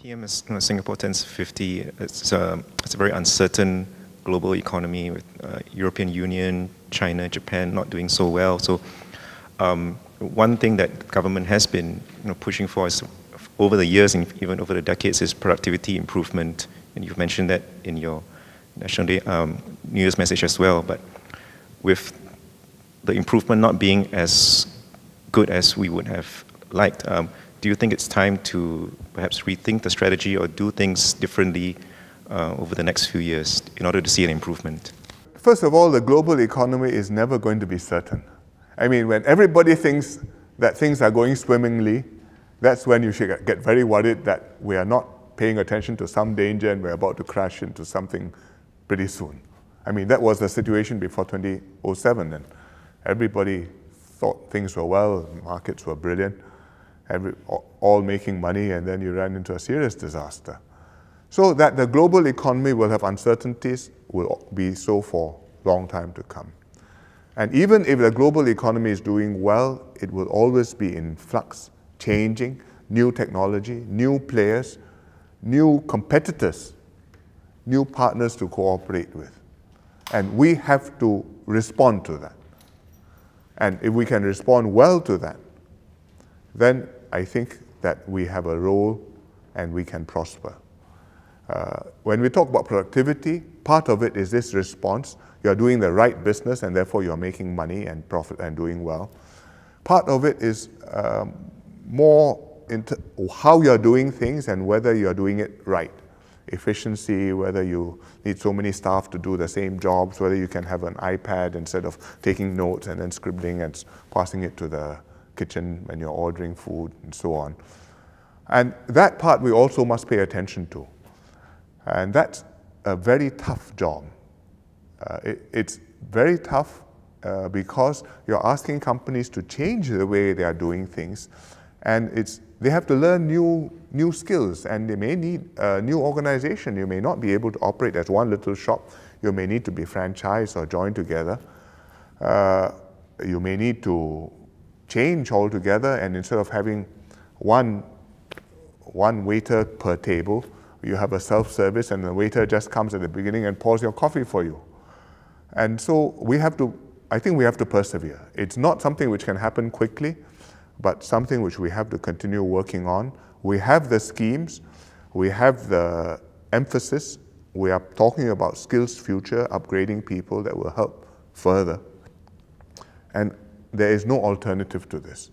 PM, as Singapore turns 50, it's a very uncertain global economy with European Union, China, Japan not doing so well. So one thing that government has been pushing for is, over the years and even over the decades, is productivity improvement. And you've mentioned that in your National Day, New Year's message as well. But with the improvement not being as good as we would have liked, do you think it's time to perhaps rethink the strategy or do things differently over the next few years in order to see an improvement? First of all, the global economy is never going to be certain. I mean, when everybody thinks that things are going swimmingly, that's when you should get very worried that we are not paying attention to some danger and we're about to crash into something pretty soon. I mean, that was the situation before 2007, and everybody thought things were well, markets were brilliant, all making money, and then you ran into a serious disaster. So that the global economy will have uncertainties will be so for a long time to come. And even if the global economy is doing well, it will always be in flux, changing, new technology, new players, new competitors, new partners to cooperate with. And we have to respond to that. And if we can respond well to that, then I think that we have a role and we can prosper. When we talk about productivity, part of it is this response. You're doing the right business and therefore you're making money and profit and doing well. Part of it is more into how you're doing things and whether you're doing it right. Efficiency, whether you need so many staff to do the same jobs, whether you can have an iPad instead of taking notes and then scribbling and passing it to the kitchen when you're ordering food and so on. And that part we also must pay attention to. And that's a very tough job. It's very tough because you're asking companies to change the way they are doing things, and they have to learn new skills, and they may need a new organization. You may not be able to operate as one little shop. You may need to be franchised or joined together. You may need to change altogether, and instead of having one waiter per table, you have a self-service and the waiter just comes at the beginning and pours your coffee for you. And so I think we have to persevere. It's not something which can happen quickly, but something which we have to continue working on. We have the schemes, we have the emphasis, we are talking about skills future, upgrading people that will help further. And there is no alternative to this.